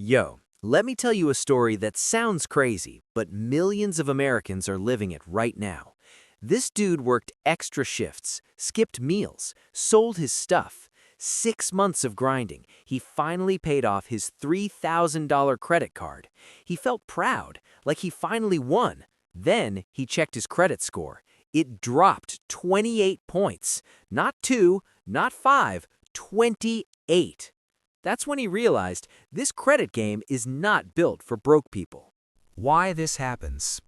Yo, let me tell you a story that sounds crazy, but millions of Americans are living it right now. This dude worked extra shifts, skipped meals, sold his stuff. 6 months of grinding, he finally paid off his $3,000 credit card. He felt proud, like he finally won. Then he checked his credit score. It dropped 28 points. Not 2, not 5, 28. That's when he realized this credit game is not built for broke people. Why this happens?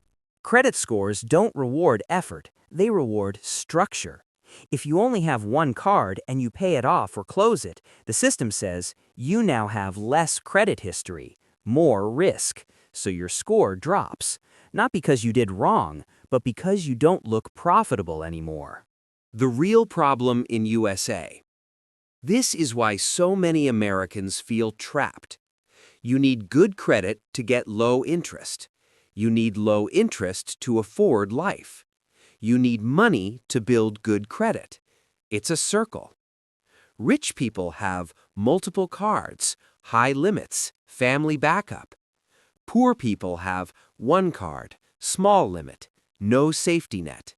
Credit scores don't reward effort, they reward structure. If you only have one card and you pay it off or close it, the system says you now have less credit history, more risk, so your score drops. Not because you did wrong, but because you don't look profitable anymore. The real problem in USA. This is why so many Americans feel trapped. You need good credit to get low interest. You need low interest to afford life. You need money to build good credit. It's a circle. Rich people have multiple cards, high limits, family backup. Poor people have one card, small limit, no safety net.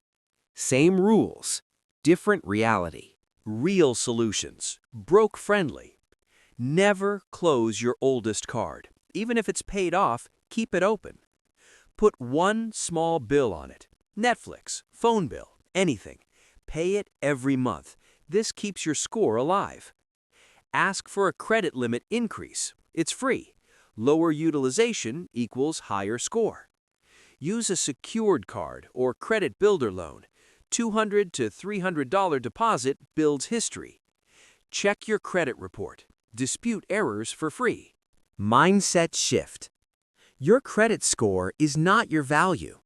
Same rules, different reality. Real solutions, broke-friendly. Never close your oldest card. Even if it's paid off, keep it open. Put one small bill on it. Netflix, phone bill, anything. Pay it every month. This keeps your score alive. Ask for a credit limit increase. It's free. Lower utilization equals higher score. Use a secured card or credit builder loan. $200 to $300 deposit builds history. Check your credit report. Dispute errors for free. Mindset shift. Your credit score is not your value.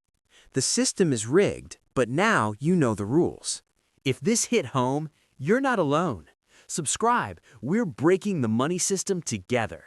The system is rigged, but now you know the rules. If this hit home, you're not alone. Subscribe. We're breaking the money system together.